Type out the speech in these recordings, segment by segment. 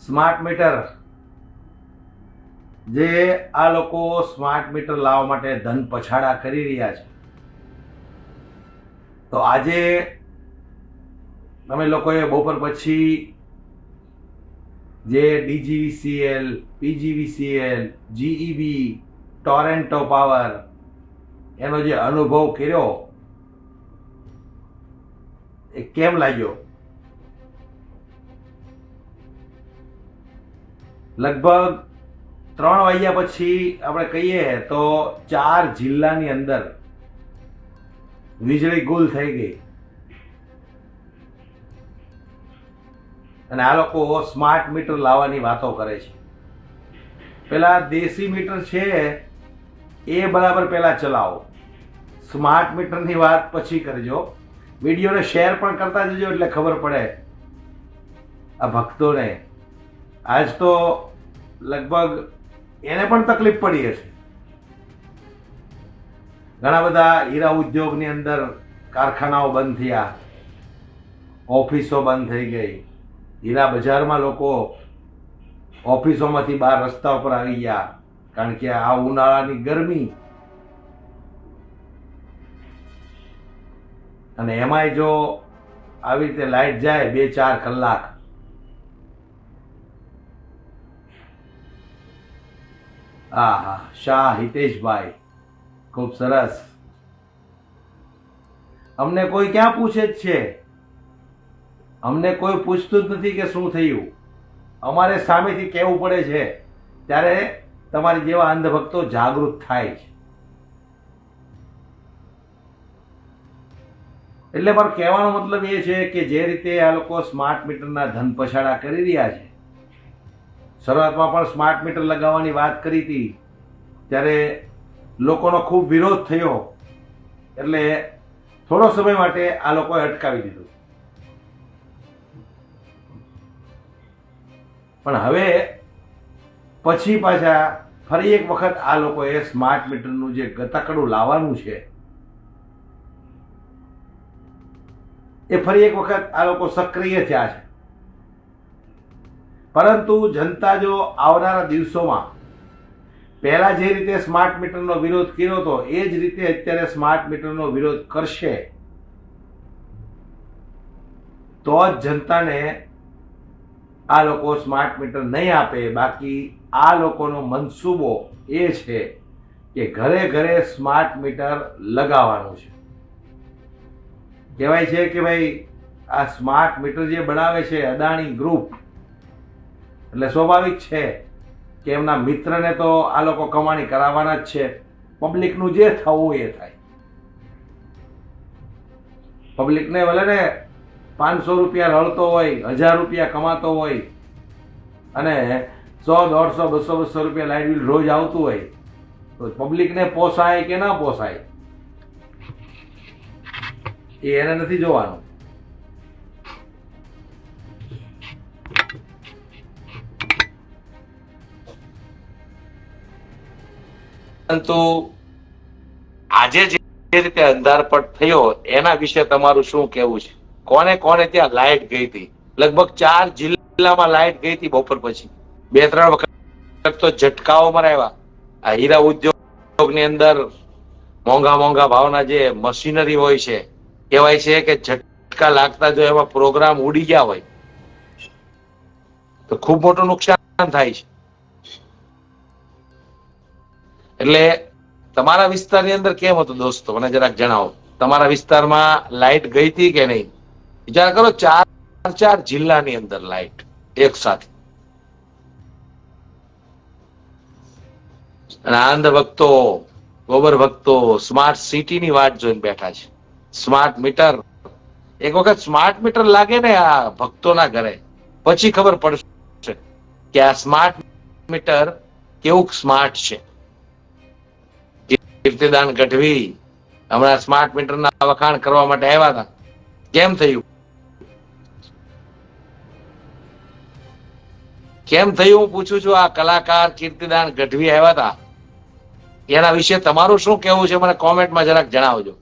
Smart meter જે આ લોકો સ્માર્ટ મીટર લાવવા માટે ધન પછાડા કરી રહ્યા છે, તો આજે તમે લોકોએ બપોર પછી જે DGVCL, PGVCL, GEB, Toronto power એનો જે અનુભવ કર્યો એ કેમ લાગ્યો? લગભગ 3 વાગ્યા પછી આપણે કહીએ તો 4 જિલ્લાની અંદર વીજળી ગુલ થઈ ગઈ અને આ લોકો સ્માર્ટ મીટર લાવવાની વાતો કરે છે. પેલા દેશી મીટર છે એ બરાબર પેલા ચલાવો, સ્માર્ટ મીટરની વાત પછી કરજો. વિડીયોને શેર પણ કરતા જજો એટલે ખબર પડે આ ભક્તોને. આજ તો લગભગ એને પણ તકલીફ પડી હશે. ઘણા બધા હીરા ઉદ્યોગની અંદર કારખાનાઓ બંધ થયા, ઓફિસો બંધ થઈ ગઈ, હીરા બજારમાં લોકો ઓફિસોમાંથી બહાર રસ્તા ઉપર આવી ગયા, કારણ કે આ ઉનાળાની ગરમી અને એમાંય જો આવી રીતે લાઈટ જાય 2-4 કલાક, આહા, શાહ હિતેશભાઈ, ખૂબ સરસ. અમને કોઈ ક્યાં પૂછે જ છે? અમને કોઈ પૂછતું જ નથી કે શું થયું. અમારે સામેથી કહેવું પડે છે ત્યારે તમારી જેવા અંધભક્તો જાગૃત થાય છે. એટલે પણ કહેવાનો મતલબ એ છે કે જે રીતે આ લોકો સ્માર્ટ મીટરના ધન પછાડા કરી રહ્યા છે, શરૂઆતમાં પણ સ્માર્ટ મીટર લગાવવાની વાત કરી હતી ત્યારે લોકોનો ખૂબ વિરોધ થયો, એટલે થોડો સમય માટે આ લોકોએ અટકાવી દીધું. પણ હવે પછી પાછા ફરી એક વખત આ લોકોએ સ્માર્ટ મીટરનું જે ગતકડું લાવવાનું છે એ ફરી એક વખત આ લોકો સક્રિય થયા છે. પરંતુ જનતા જો આવનારા દિવસોમાં પહેલા જે રીતે સ્માર્ટ મીટરનો વિરોધ કર્યો હતો એ જ રીતે અત્યારે સ્માર્ટ મીટરનો વિરોધ કરશે તો જ જનતાને આ લોકો સ્માર્ટ મીટર નહીં આપે. બાકી આ લોકોનો મનસૂબો એ છે કે ઘરે ઘરે સ્માર્ટ મીટર લગાવવાનું છે. કહેવાય છે કે ભાઈ આ સ્માર્ટ મીટર જે બનાવે છે અદાણી ગ્રુપ, એટલે સ્વાભાવિક છે કે એમના મિત્રને તો આ લોકો કમાણી કરાવવાના જ છે. પબ્લિકનું જે થવું એ થાય. પબ્લિકને ભલે ને 500 રૂપિયા રળતો હોય, 1000 રૂપિયા કમાતો હોય અને 100, 150, 200 રૂપિયા લાઇટ બિલ રોજ આવતું હોય, તો પબ્લિકને પોસાય કે ના પોસાય એ એને નથી જોવાનું. પરંતુ આજે જે રીતે અંધારપટ થયો એના વિશે તમારું શું કહેવું છે? કોને કોને ત્યાં લાઈટ ગઈ હતી? લગભગ 4 જિલ્લામાં લાઈટ ગઈ હતી બપોર પછી. 2-3 વખત તો ઝટકાઓ મરાવ્યા. આ હીરા ઉદ્યોગની અંદર મોંઘા મોંઘા ભાવના જે મશીનરી હોય છે, કહેવાય છે કે ઝટકા લાગતા જો એમાં પ્રોગ્રામ ઉડી ગયા હોય તો ખૂબ મોટું નુકસાન થાય છે. એટલે તમારા વિસ્તારની અંદર કેમ હતું દોસ્તો, મને જરાક જણાવો. તમારા વિસ્તારમાં લાઈટ ગઈ હતી કે નહીં? વિચાર કરો, 4 જિલ્લાની અંદર લાઈટ એક સાથે. અને અંધ ભક્તો, ગોબર ભક્તો સ્માર્ટ સિટીની વાટ જોઈને બેઠા છે. સ્માર્ટ મીટર, એક વખત સ્માર્ટ મીટર લાગે ને આ ભક્તોના ઘરે, પછી ખબર પડશે કે આ સ્માર્ટ મીટર કેવું સ્માર્ટ છે. કીર્તિદાન ગઢવી હમણાં સ્માર્ટ મીટરના વખાણ કરવા માટે આવ્યા હતા. કેમ થયું? કેમ થયું હું પૂછું છું. આ કલાકાર કીર્તિદાન ગઢવી આવ્યા હતા, એના વિશે તમારું શું કહેવું છે મને કોમેન્ટમાં જરાક જણાવજો.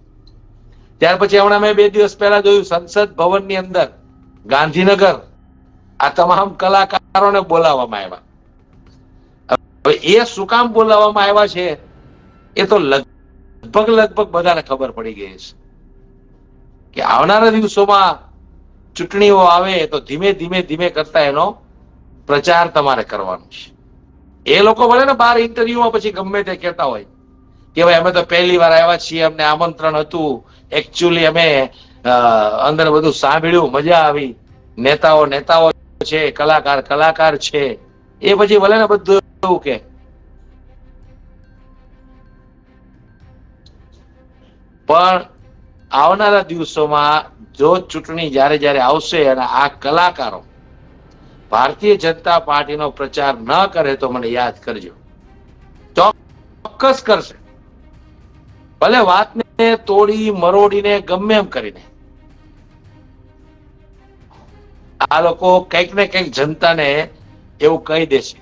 ત્યાર પછી હમણાં મેં 2 દિવસ પહેલા જોયું સંસદ ભવનની અંદર ગાંધીનગર આ તમામ કલાકાર કલાકારોને બોલાવવામાં આવ્યા. હવે એ શું કામ બોલાવવામાં આવ્યા છે એ તો લગભગ બધાને ખબર પડી ગઈ છે કે આવનારા દિવસોમાં ચૂંટણીઓ આવે તો ધીમે કરતા એનો પ્રચાર તમારે કરવાનો છે. એ લોકો ભલે ને બાર ઇન્ટરવ્યુમાં પછી ગમે તે કહેતા હોય કે ભાઈ અમે તો પહેલી વાર આવ્યા છીએ, અમને આમંત્રણ હતું, એકચ્યુઅલી અમે અંદર બધું સાંભળ્યું, મજા આવી, નેતાઓ છે, કલાકાર છે, એ પછી ભલે ને બધું એવું કે પણ આવનારા દિવસોમાં જો ચૂંટણી જ્યારે આવશે અને આ કલાકારો ભારતીય જનતા પાર્ટીનો પ્રચાર ન કરે તો મને યાદ કરજો, ચોક્કસ કરશે. ભલે વાતને તોડી મરોડીને ગમે એમ કરીને આ લોકો કંઈક ને કંઈક જનતાને એવું કહી દેશે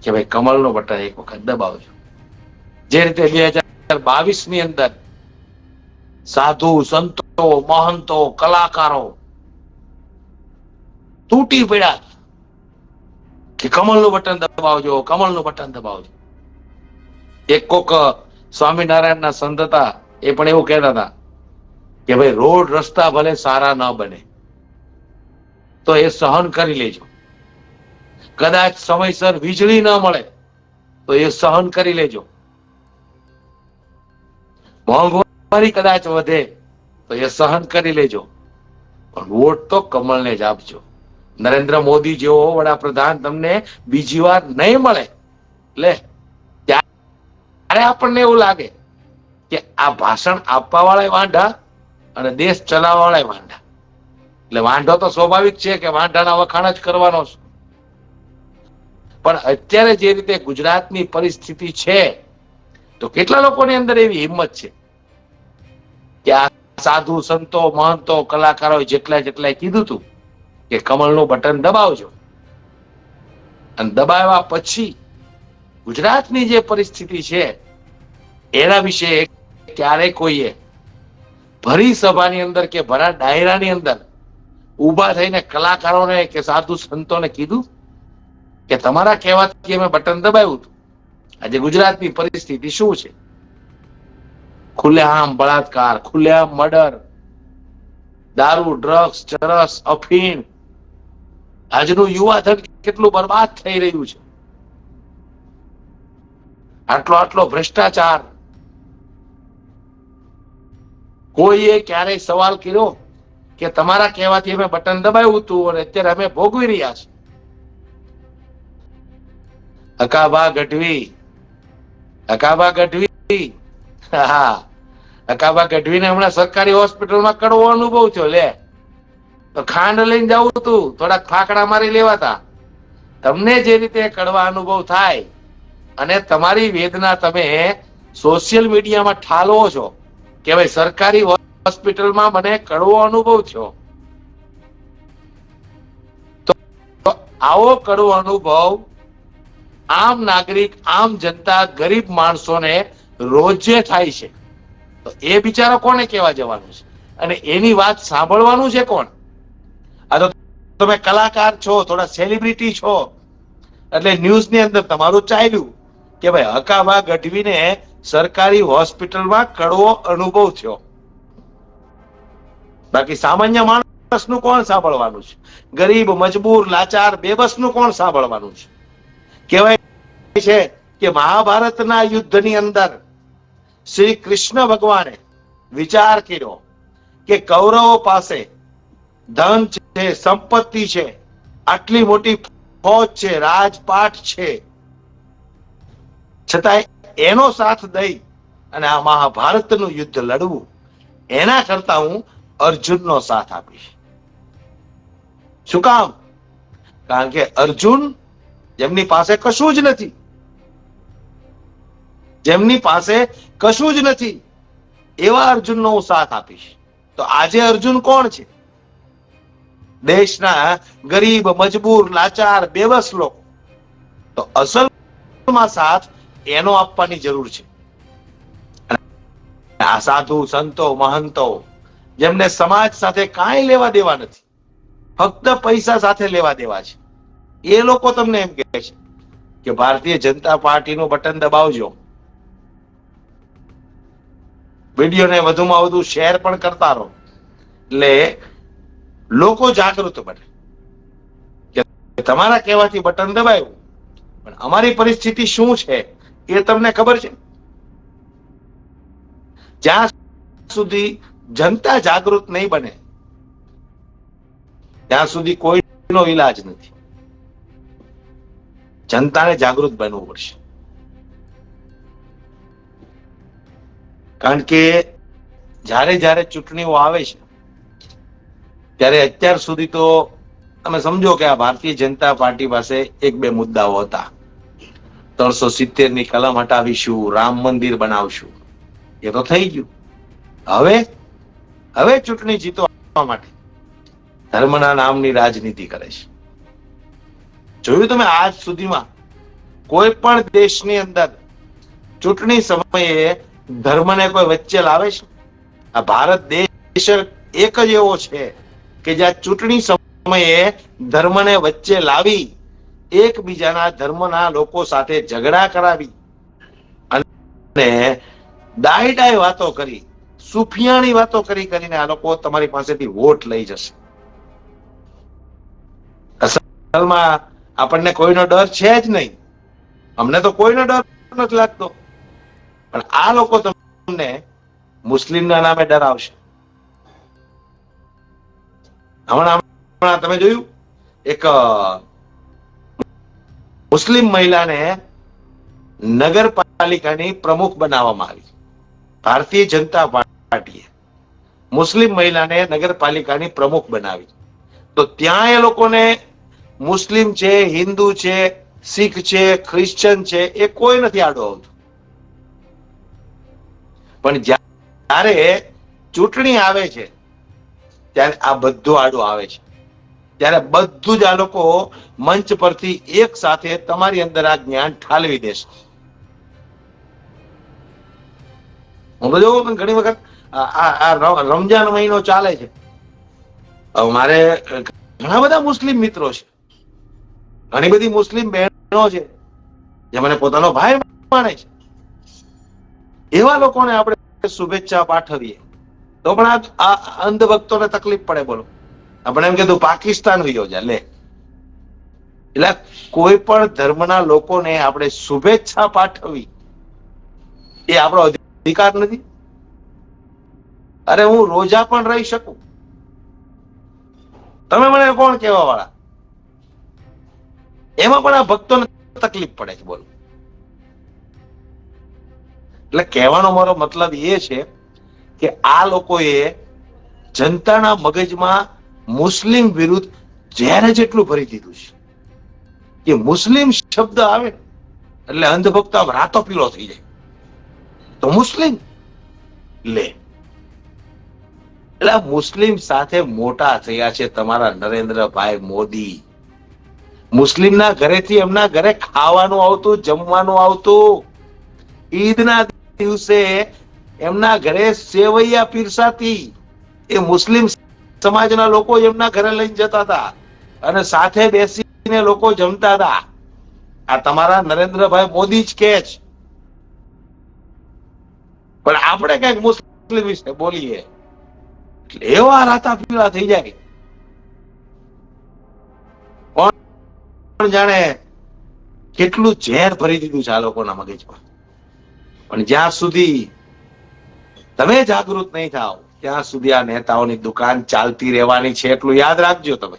કે ભાઈ કમળનું બટન એક વખત દબાવજો. જે રીતે 2022 ની અંદર સાધુ સંતો મહંતો કલાકારો તૂટી પડ્યા કે કમળનું બટન દબાવજો. એક કોક સ્વામિનારાયણના સંત હતા, એ પણ એવું કહેતા હતા કે ભાઈ રોડ રસ્તા ભલે સારા ન બને તો એ સહન કરી લેજો, કદાચ સમયસર વીજળી ન મળે તો એ સહન કરી લેજો, મોંઘવારી કદાચ વધે તો એ સહન કરી લેજો, પણ વોટ તો કમળને જ આપજો. નરેન્દ્ર મોદી જેવો વડાપ્રધાન તમને બીજી વાર નહીં મળે. એટલે ત્યારે આપણને એવું લાગે કે આ ભાષણ આપવા વાળા વાંઢા અને દેશ ચલાવવા વાળા વાંઢા. એટલે વાંઢો તો સ્વાભાવિક છે કે વાંઢાના વખાણ જ કરવાનો છે. પણ અત્યારે જે રીતે ગુજરાતની પરિસ્થિતિ છે તો કેટલા લોકોની અંદર એવી હિંમત છે કે આ સાધુ સંતો મહંતો કલાકારો જેટલા કીધું હતું કે કમળનું બટન દબાવજો, અને દબાવ્યા પછી ગુજરાતની જે પરિસ્થિતિ છે એના વિશે ક્યારેય કોઈએ ભરી સભાની અંદર કે ભરા ડાયરાની અંદર ઉભા થઈને કલાકારોને કે સાધુ સંતોને કીધું કે તમારા કહેવાથી અમે બટન દબાવ્યું હતું? આજે ગુજરાતની પરિસ્થિતિ શું છે? ખુલ્લેઆમ બળાત્કાર, ખુલ્લેઆમ મર્ડર, દારૂ, ડ્રગ્સ, ચરસ, અફીણ, આજનું યુવા ધન કેટલું બરબાદ થઈ રહ્યું છે. આટલો ભ્રષ્ટાચાર. કોઈએ ક્યારેય સવાલ કર્યો કે તમારા કહેવાથી અમે બટન દબાવ્યું હતું અને અત્યારે અમે ભોગવી રહ્યા છીએ? અકાબા ગઢવી હા, અકાબા ગઢવીને હમણાં સરકારી હોસ્પિટલમાં કડવો અનુભવ થયો. લે તો ખાંડ લઈને જવું હતું, થોડાક ફાકડા મારી લેવાતા. તમને જે રીતે કડવા અનુભવ થાય અને તમારી વેદના તમે સોશિયલ મીડિયામાં ઠાલવો છો કે ભાઈ સરકારી હોસ્પિટલમાં મને કડવો અનુભવ થયો, તો આવો કડવો અનુભવ આમ નાગરિક, આમ જનતા, ગરીબ માણસોને રોજે થાય છે. તો એ બિચારો કોને કહેવા જવાનું છે અને એની વાત સાંભળવાનું છે કોણ? આ તો તમે કલાકાર છો, થોડા સેલિબ્રિટી છો એટલે ન્યૂઝની અંદર તમારું ચાલ્યું કે ભાઈ હકાબા ગઢવીને સરકારી હોસ્પિટલમાં કડવો અનુભવ થયો. બાકી સામાન્ય માણસનું કોણ સાંભળવાનું છે? ગરીબ, મજબૂર, લાચાર, બેબસનું કોણ સાંભળવાનું છે? કહેવાય છે કે મહાભારતના યુદ્ધની અંદર શ્રી કૃષ્ણ ભગવાને વિચાર કર્યો કે કૌરવો પાસે ધન છે, સંપત્તિ છે, આટલી મોટી ફૌજ છે, રાજપાટ છે, છતાં એનો સાથ દઈ અને આ મહાભારતનું યુદ્ધ લડવું એના કરતા હું અર્જુનનો સાથ આપીશ. શું કામ? કારણ કે અર્જુન જેમની પાસે કશું જ નથી, એવા અર્જુનનો હું સાથ આપીશ. તો આજે અર્જુન કોણ છે? દેશના ગરીબ, મજબૂર, લાચાર, બેબસ લોકો. તો અસલમાં સાથ એનો આપવાની જરૂર છે. આ સાધુ સંતો મહંતો જેમને સમાજ સાથે કાંઈ લેવા દેવા નથી, ફક્ત પૈસા સાથે લેવા દેવા છે, એ લોકો તમને એમ કહે છે કે ભારતીય જનતા પાર્ટીનું બટન દબાવજો. વિડીયોને વધુમાં વધુ શેર પણ કરતા રહો, એટલે લોકો જાગૃત બને કે તમારા કહેવાથી બટન દબાવ્યું, પણ અમારી પરિસ્થિતિ શું છે એ તમને ખબર છે. જ્યાં સુધી જનતા જાગૃત નહીં બને ત્યાં સુધી કોઈનો ઈલાજ નથી. જનતાને જાગૃત બનવું પડશે, કારણ કે જ્યારે જ્યારે ચૂંટણીઓ આવે છે ત્યારે અત્યાર સુધી તો તમે સમજો કે આ ભારતીય જનતા પાર્ટી પાસે એક બે મુદ્દાઓ હતા. 370 ની કલમ હટાવીશું, રામ મંદિર બનાવશું, એ તો થઈ ગયું. હવે ચૂંટણી જીતવા માટે ધર્મના નામની રાજનીતિ કરે છે. જોયું તમે આજ સુધીમાં કોઈ પણ દેશની અંદર ચૂંટણી સમયે ધર્મને કોઈ વચ્ચે લાવે છે? આ ભારત દેશ એક જ એવો છે કે જ્યાં ચૂંટણી સમયે ધર્મને વચ્ચે લાવી એકબીજાના ધર્મના લોકો સાથે ઝઘડા કરાવી અને ડાય વાતો કરી, સુફિયાણી વાતો કરીને આ લોકો તમારી પાસેથી વોટ લઈ જશે. અસલમાં આપણને કોઈનો ડર છે જ નહીં. અમને તો કોઈનો ડર નથી લાગતો, પણ આ લોકો તમને મુસ્લિમના નામે ડરાવશે. હમણાં તમે જોયું એક મુસ્લિમ મહિલાને નગરપાલિકાની પ્રમુખ બનાવવામાં આવી. ભારતીય જનતા પાર્ટીએ મુસ્લિમ મહિલાને નગરપાલિકાની પ્રમુખ બનાવી. તો ત્યાં એ લોકોને મુસ્લિમ છે, હિન્દુ છે, શીખ છે, ક્રિશ્ચન છે, એ કોઈ નથી આડો આવતું. પણ જ્યારે ચૂંટણી આવે છે ત્યારે આ બધું આડું આવે છે. ત્યારે બધું જ આ લોકો મંચ પરથી એક સાથે તમારી અંદર આ જ્ઞાન ઠાલવી દેશે. હું તો જોઉં ઘણી વખત આ રમજાન મહિનો ચાલે છે. મારે ઘણા બધા મુસ્લિમ મિત્રો છે, ઘણી બધી મુસ્લિમ બહેનો છે જે મને પોતાનો ભાઈ માને છે. એવા લોકોને આપણે શુભેચ્છા પાઠવીએ તો પણ આ અંધભક્તોને તકલીફ પડે. બોલો, આપણે એમ કીધું પાકિસ્તાન વયો જા લે. એટલે કોઈ પણ ધર્મના લોકોને આપણે શુભેચ્છા પાઠવી એ આપણો અધિકાર નથી? અરે હું રોજા પણ રહી શકું, તમે મને કોણ કહેવા વાળા? એમાં પણ આ ભક્તોને તકલીફ પડે છે. બોલો, એટલે કહેવાનો મારો મતલબ એ છે કે આ લોકોએ જનતાના મગજમાં મુસ્લિમ વિરુદ્ધ ઝેર જેટલું ભરી દીધું છે કે મુસ્લિમ શબ્દ આવે એટલે અંધભક્ત રાતો પીળો થઈ જાય. તો મુસ્લિમ લે, એટલે મુસ્લિમ સાથે મોટા થયા છે તમારા નરેન્દ્રભાઈ મોદી. મુસ્લિમના ઘરેથી એમના ઘરે ખાવાનું આવતું, જમવાનું આવતું. ઈદના દિવસે એમના ઘરે સેવૈયા પીરસાતી. એ મુસ્લિમ સમાજના લોકો એમના ઘરે લઈને જતા હતા અને સાથે બેસીને લોકો જમતા હતા. આ તમારા નરેન્દ્રભાઈ મોદી જ કે છે. પણ આપણે કઈક મુસ્લિમ વિશે બોલીએ એવા રાતા પીળા થઈ જાય. કોણ જાણે કેટલું ઝેર ભરી દીધું છે આ લોકોના મગજમાં. પણ જ્યાં સુધી તમે જાગૃત નહીં થાવ ત્યાં સુધી આ નેતાઓની દુકાન ચાલતી રહેવાની છે, એટલું યાદ રાખજો. તમે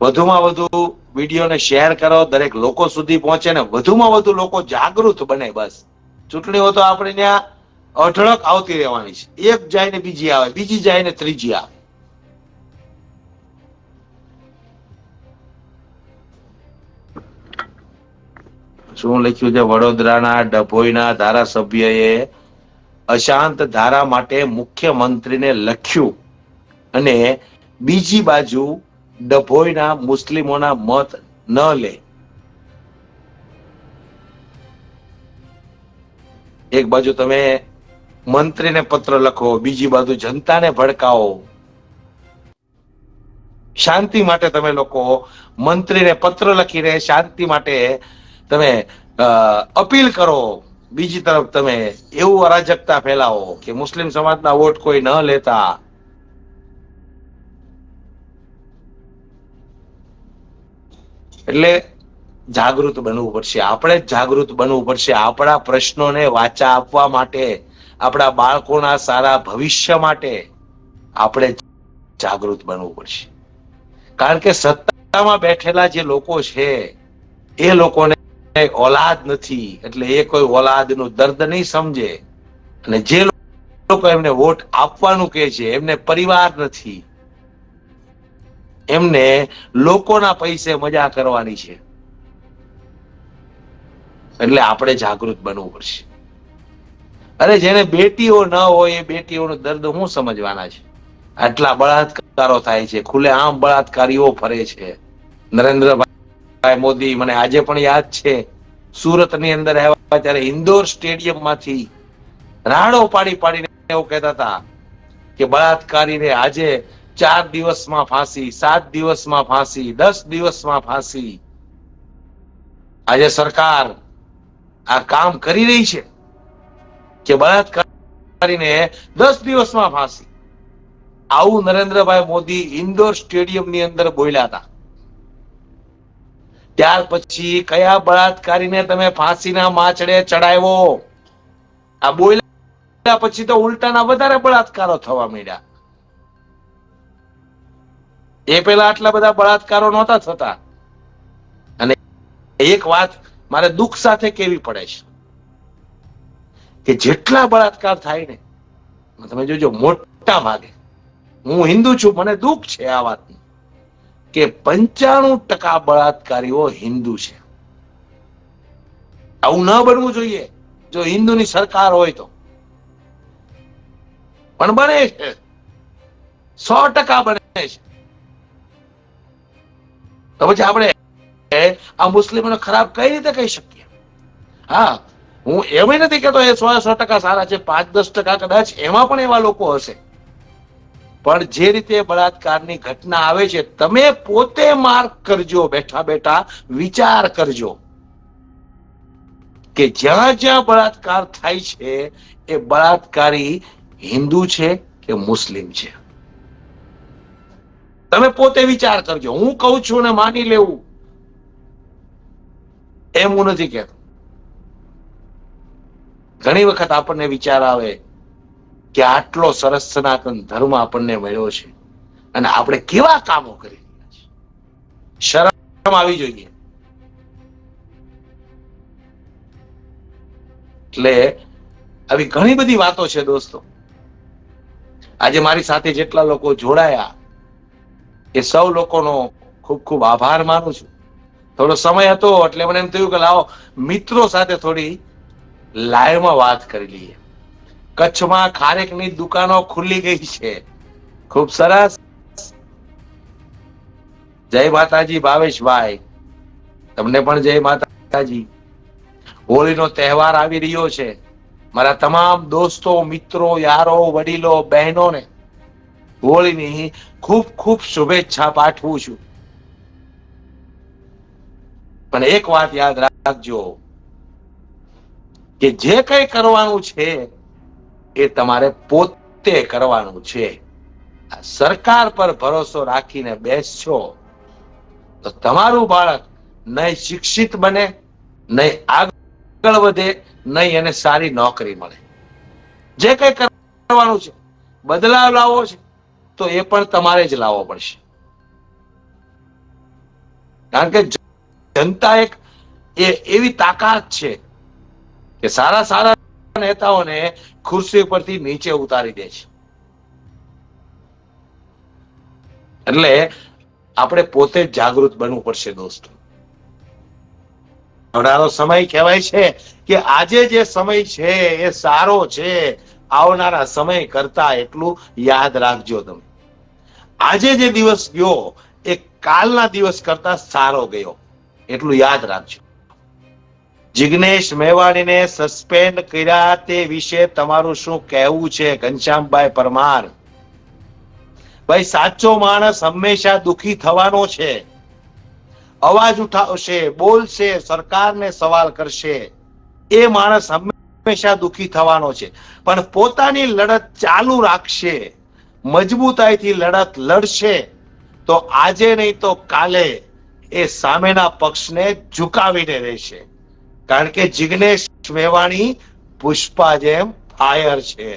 વધુમાં વધુ વિડીયોને શેર કરો, દરેક લોકો સુધી પહોંચે ને વધુમાં વધુ લોકો જાગૃત બને. બસ ચૂંટણીઓ તો આપણે ત્યાં અઢળક આવતી રહેવાની છે. એક જાય ને બીજી આવે, બીજી જાય ને ત્રીજી આવે. શું લખ્યું છે? વડોદરાના ડભોઈના ધારાસભ્યએ અશાંત ધારા માટે મુખ્યમંત્રીને લખ્યું અને બીજી બાજુ ડભોઈના મુસ્લિમોના મત ન લે. એક બાજુ તમે મંત્રીને પત્ર લખો, બીજી બાજુ જનતાને ભડકાવો. શાંતિ માટે તમે લોકો મંત્રીને પત્ર લખીને શાંતિ માટે તમે અપીલ કરો, બીજી તરફ તમે એવું અરાજકતા ફેલાવો કે મુસ્લિમ સમાજના વોટ કોઈ ન લેતા. એટલે જાગૃત બનવું પડશે, આપણે જ જાગૃત બનવું પડશે. આપણા પ્રશ્નોને વાચા આપવા માટે, આપણા બાળકોના સારા ભવિષ્ય માટે આપણે જાગૃત બનવું પડશે. કારણ કે સત્તામાં બેઠેલા જે લોકો છે એ લોકોને ઓલાદ નથી, એટલે એ કોઈ ઓલાદનું દર્દ નહીં સમજે. અને જે લોકો એમને વોટ આપવાનું કહે છે એમને પરિવાર નથી, એમને લોકોના પૈસે મજા કરવાની છે. એટલે આપણે જાગૃત બનવું પડશે. અરે જેને બેટીઓ ન હોય એ બેટીઓનું દર્દ હું સમજવાના છે? આટલા બળાત્કારો થાય છે, ખુલ્લે આમ બળાત્કારીઓ ફરે છે. નરેન્દ્રભાઈ મોદી, મને આજે પણ યાદ છે, સુરત ની અંદર આવ્યા ત્યારે ઇન્દોર સ્ટેડિયમ માંથી રાડો પાડી પાડીને એવું કહેતા હતા કે બળાત્કારીને આજે 4 દિવસમાં ફાંસી, 7 દિવસમાં ફાંસી, 10 દિવસમાં ફાંસી. આજે સરકાર આ કામ કરી રહી છે કે બળાત્કારીને 10 દિવસમાં ફાંસી. આવું નરેન્દ્રભાઈ મોદી ઇન્દોર સ્ટેડિયમ ની અંદર બોલ્યા હતા. ત્યાર પછી કયા બળાત્કારીને તમે ફાંસીના માચડે ચડાવ્યો? આ બોલ્યા પછી તો ઉલટાના વધારે બળાત્કારો થવા માંડ્યા. એ પેલા આટલા બધા બળાત્કારો નહોતા થતા. અને એક વાત મારે દુઃખ સાથે કહેવી પડે છે કે જેટલા બળાત્કાર થાય ને, તમે જોજો મોટા ભાગે, હું હિન્દુ છું, મને દુઃખ છે આ વાતનું, કે 95% બળાત્કારીઓ હિન્દુ છે. આવું ન બનવું જોઈએ જો હિન્દુની સરકાર હોય તો, પણ બને છે, 100% બને છે. તો પછી આપણે આ મુસ્લિમોને ખરાબ કઈ રીતે કહી શકીએ? હા, હું એમ નથી કહેતો એ 100% સારા છે, 5-10% કદાચ એમાં પણ એવા લોકો હશે. પણ જે રીતે બળાત્કારની ઘટના આવે છે, તમે પોતે માર્ક કરજો, બેઠા બેઠા વિચાર કરજો કે જ્યાં જ્યાં બળાત્કાર થાય છે એ બળાત્કારી હિન્દુ છે કે મુસ્લિમ છે. તમે પોતે વિચાર કરજો. હું કહું છું ને માની લેવું એમ હું નથી કહેતો. ઘણી વખત આપણને વિચાર આવે કે આટલો સરસ સનાતન ધર્મ આપણને મળ્યો છે અને આપણે કેવા કામો કરી રહ્યા છીએ. શરમ આવી જોઈએ. એટલે આવી ઘણી બધી વાતો છે દોસ્તો. આજે મારી સાથે જેટલા લોકો જોડાયા એ સૌ લોકોનો ખૂબ ખૂબ આભાર માનું છું. થોડો સમય હતો એટલે મને એમ થયું કે લાવો મિત્રો સાથે થોડી લાઈવમાં વાત કરી લઈએ. કચ્છમાં ખારેકની દુકાનો ખુલી ગઈ છે, ખૂબ સરસ. જય માતાજી ભાવેશભાઈ, તમને પણ જય માતાજી. હોળીનો તહેવાર આવી રહ્યો છે. મારા તમામ દોસ્તો, મિત્રો, યારો, વડીલો, બહેનોને હોળીની ખૂબ ખૂબ શુભેચ્છા પાઠવું છું. પણ એક વાત યાદ રાખજો કે જે કંઈ કરવાનું છે એ તમારે પોતે કરવાનું છે. સરકાર પર ભરોસો રાખીને બેસશો તો તમારું બાળક નહીં શિક્ષિત બને, નહીં આગળ વધે, નહીં એને સારી નોકરી મળે. જે કંઈ કરવાનું છે, બદલાવ લાવવો છે તો એ પણ તમારે જ લાવવો પડશે. કારણ કે જનતા એક એવી તાકાત છે કે સારા સારા નેતાઓને ખુરશી પરથી નીચે ઉતારી દે છે. એટલે આપણે પોતે જ જાગૃત બનવું પડશે દોસ્તો. આવનારો સમય કહેવાય છે કે આજે જે સમય છે એ સારો છે. આવનારા સમય કરતા એટલું યાદ રાખજો તમે. આજે જે દિવસ ગયો એ કાલના દિવસ કરતા સારો ગયો, એટલું યાદ રાખજો. જિગ્નેશ મેવાણીને સસ્પેન્ડ કર્યા તે વિશે તમારું શું કહેવું છે? ઘનશ્યામભાઈ પરમાર. ભાઈ સાચો માણસ હંમેશા દુખી થવાનો છે, અવાજ ઉઠાવશે, બોલશે, સરકારને સવાલ કરશે, એ માણસ હંમેશા દુખી થવાનો છે. પણ પોતાની લડત ચાલુ રાખશે, મજબૂતાઈથી લડત લડશે, તો આજે નહીં તો કાલે એ સામેના પક્ષને ઝુકાવીને રહેશે. કારણ કે જિગ્નેશ મેવાણી પુષ્પા જેમ ફાયર છે,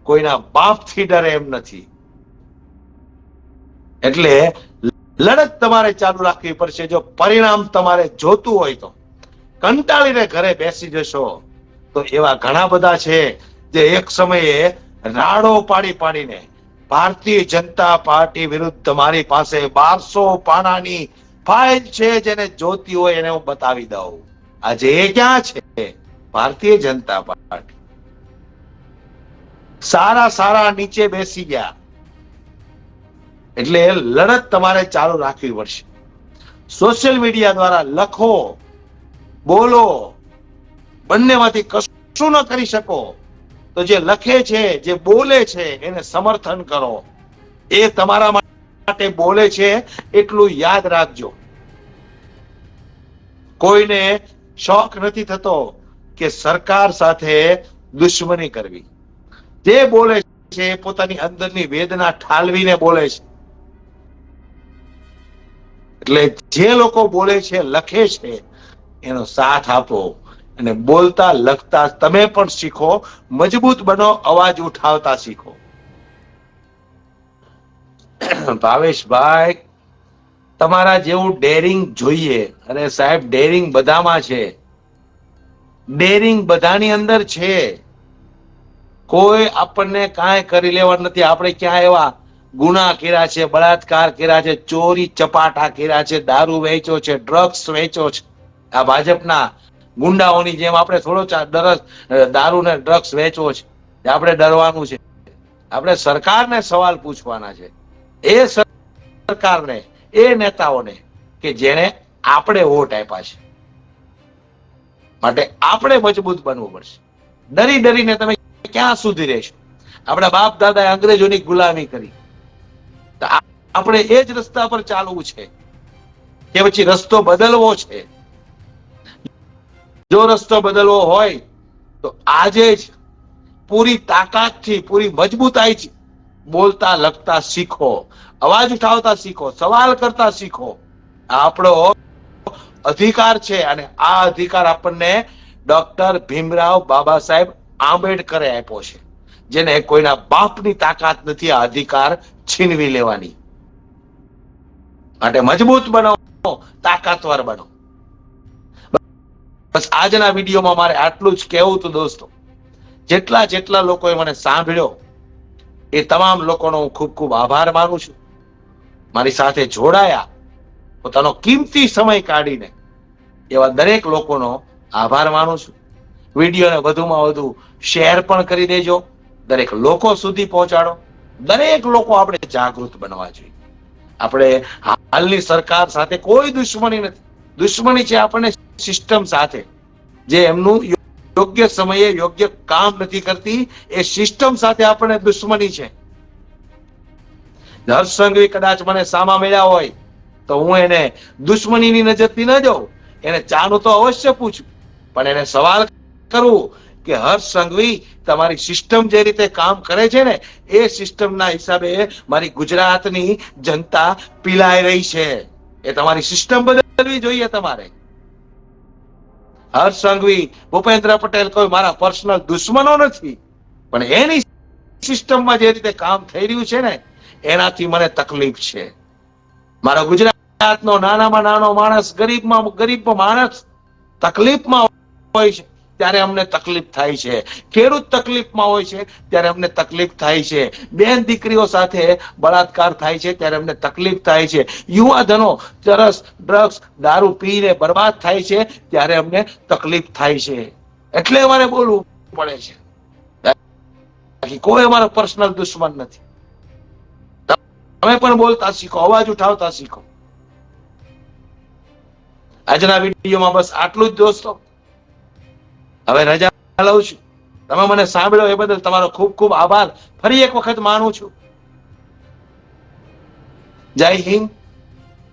કોઈના બાપથી ડરે એમ નથી. એટલે લડત તમારે ચાલુ રાખવી પડશે. જો પરિણામ તમારે જોતું હોય તો કંટાળીને ઘરે બેસી જશો તો એવા ઘણા બધા છે જે એક સમયે રાડો પાડી પાડીને ભારતીય જનતા પાર્ટી વિરુદ્ધ તમારી પાસે 1200 પાનાની ફાઇલ છે, જેને જોતી હોય એને હું બતાવી દઉં. આજે એ ક્યાં છે? ભારતીય જનતા પાર્ટી સારા સારા નીચે બેસી ગયા. એટલે લડત તમારે ચાલુ રાખવી પડશે. સોશિયલ મીડિયા દ્વારા લખો, બોલો, બંનેમાંથી કશું ન કરી શકો તો જે લખે છે, જે બોલે છે એને સમર્થન કરો. એ તમારા માટે બોલે છે એટલું યાદ રાખજો. કોઈને શોખ નથી થતો કે સરકાર સાથે દુશ્મની કરવી. જે બોલે છે પોતાની અંદરની વેદના ઠાલવીને બોલે છે. એટલે જે લોકો બોલે છે, લખે છે, એનો સાથ આપો અને બોલતા લખતા તમે પણ શીખો, મજબૂત બનો, અવાજ ઉઠાવતા શીખો. ભાવેશભાઈ, તમારા જેવું ડેરિંગ જોઈએ. અરે સાહેબ, ડેરિંગ બધામાં છે, ડેરિંગ બધાની અંદર છે. કોઈ આપણને કાંઈ કરી લેવા નથી. આપણે ક્યાં એવા ગુના કર્યા છે, બળાત્કાર કર્યા છે, ચોરી ચપાટા કર્યા છે, દારૂ વેચો છે, ડ્રગ્સ વેચો છે. આ ભાજપના ગુંડાઓની જેમ આપણે થોડો દારૂ ને ડ્રગ્સ વેચવો છે. આપણે ડરવાનું છે? આપણે સરકારને સવાલ પૂછવાના છે, એ સરકારને, એ નેતાઓને કે જેને આપણે વોટ આપ્યા છે. માટે આપણે મજબૂત બનવું પડશે. ડરી ડરીને તમે ક્યાં સુધી રહેશો? આપણા બાપ દાદાએ અંગ્રેજોની ગુલામી કરી, આપણે એ જ રસ્તા પર ચાલવું છે કે પછી રસ્તો બદલવો છે? જો રસ્તો બદલવો હોય તો આજે જ પૂરી તાકાતથી, પૂરી મજબૂતાઈથી બોલતા લખતા શીખો, અવાજ ઉઠાવતા શીખો, સવાલ કરતા શીખો. આપણો અધિકાર છે અને આ અધિકાર આપણને ડોક્ટર ભીમરાવ બાબા સાહેબ આંબેડકરે આપ્યો છે, જેને કોઈના બાપની તાકાત નથી આ અધિકાર છીનવી લેવાની. માટે મજબૂત બનો, તાકાતવર બનો. બસ આજના વિડીયોમાં મારે આટલું જ કહેવું હતું દોસ્તો. જેટલા લોકોએ મને સાંભળ્યો એ તમામ લોકોનો હું ખૂબ ખૂબ આભાર માનું છું. મારી સાથે જોડાયા, પોતાનો કિંમતી સમય કાઢીને, એવા દરેક લોકોનો આભાર માનું છું. વિડીયોને વધુમાં વધુ શેર પણ કરી દેજો, દરેક લોકો સુધી પહોંચાડો. દરેક લોકો આપણે જાગૃત બનવા જોઈએ. આપણે હાલની સરકાર સાથે કોઈ દુશ્મની નથી. દુશ્મની છે આપણને સિસ્ટમ સાથે, જે એમનું યોગ્ય સમયે યોગ્ય કામ નથી કરતી. એ સિસ્ટમ સાથે આપણને દુશ્મની છે. હર્ષ સંઘવી કદાચ મને સામા મળ્યા હોય તો હું એને દુશ્મનીની નજરથી ન જોઉં, એને ચાનું તો અવશ્ય પૂછું, પણ એને સવાલ કરું કે હર્ષ સંઘવી, તમારી સિસ્ટમ જે રીતે કામ કરે છે ને, એ સિસ્ટમના હિસાબે મારી ગુજરાતની જનતા પીલાઈ રહી છે. એ તમારી સિસ્ટમ બદલવી જોઈએ તમારે. હર્ષ સંઘવી, ભૂપેન્દ્ર પટેલ કોઈ મારા પર્સનલ દુશ્મનો નથી, પણ એની સિસ્ટમમાં જે રીતે કામ થઈ રહ્યું છે ને, એનાથી મને તકલીફ છે. મારો ગુજરાતનો નાનામાં નાનો માણસ, ગરીબમાં ગરીબ માણસ તકલીફમાં હોય છે ત્યારે અમને તકલીફ થાય છે. ખેડૂત તકલીફમાં હોય છે ત્યારે અમને તકલીફ થાય છે. બેન દીકરીઓ સાથે બળાત્કાર થાય છે ત્યારે અમને તકલીફ થાય છે. યુવાધનો ચરસ, ડ્રગ્સ, દારૂ પીને બરબાદ થાય છે ત્યારે અમને તકલીફ થાય છે. એટલે અમારે બોલવું પડે છે. કોઈ અમારો પર્સનલ દુશ્મન નથી. તમે પણ બોલતા શીખો, અવાજ ઉઠાવતા શીખો. આજના વિડીયોમાં બસ આટલું જ દોસ્તો. હવે રજા લઉં છું. તમે મને સાંભળ્યો એ બદલ તમારો ખૂબ ખૂબ આભાર ફરી એક વખત માનું છું. જય હિન્દ,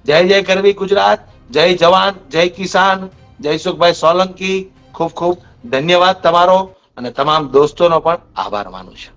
જય જય કરવી ગુજરાત, જય જવાન, જય કિસાન, જય સુખભાઈ સોલંકી. ખૂબ ખૂબ ધન્યવાદ તમારો અને તમામ દોસ્તોનો પણ આભાર માનું છું.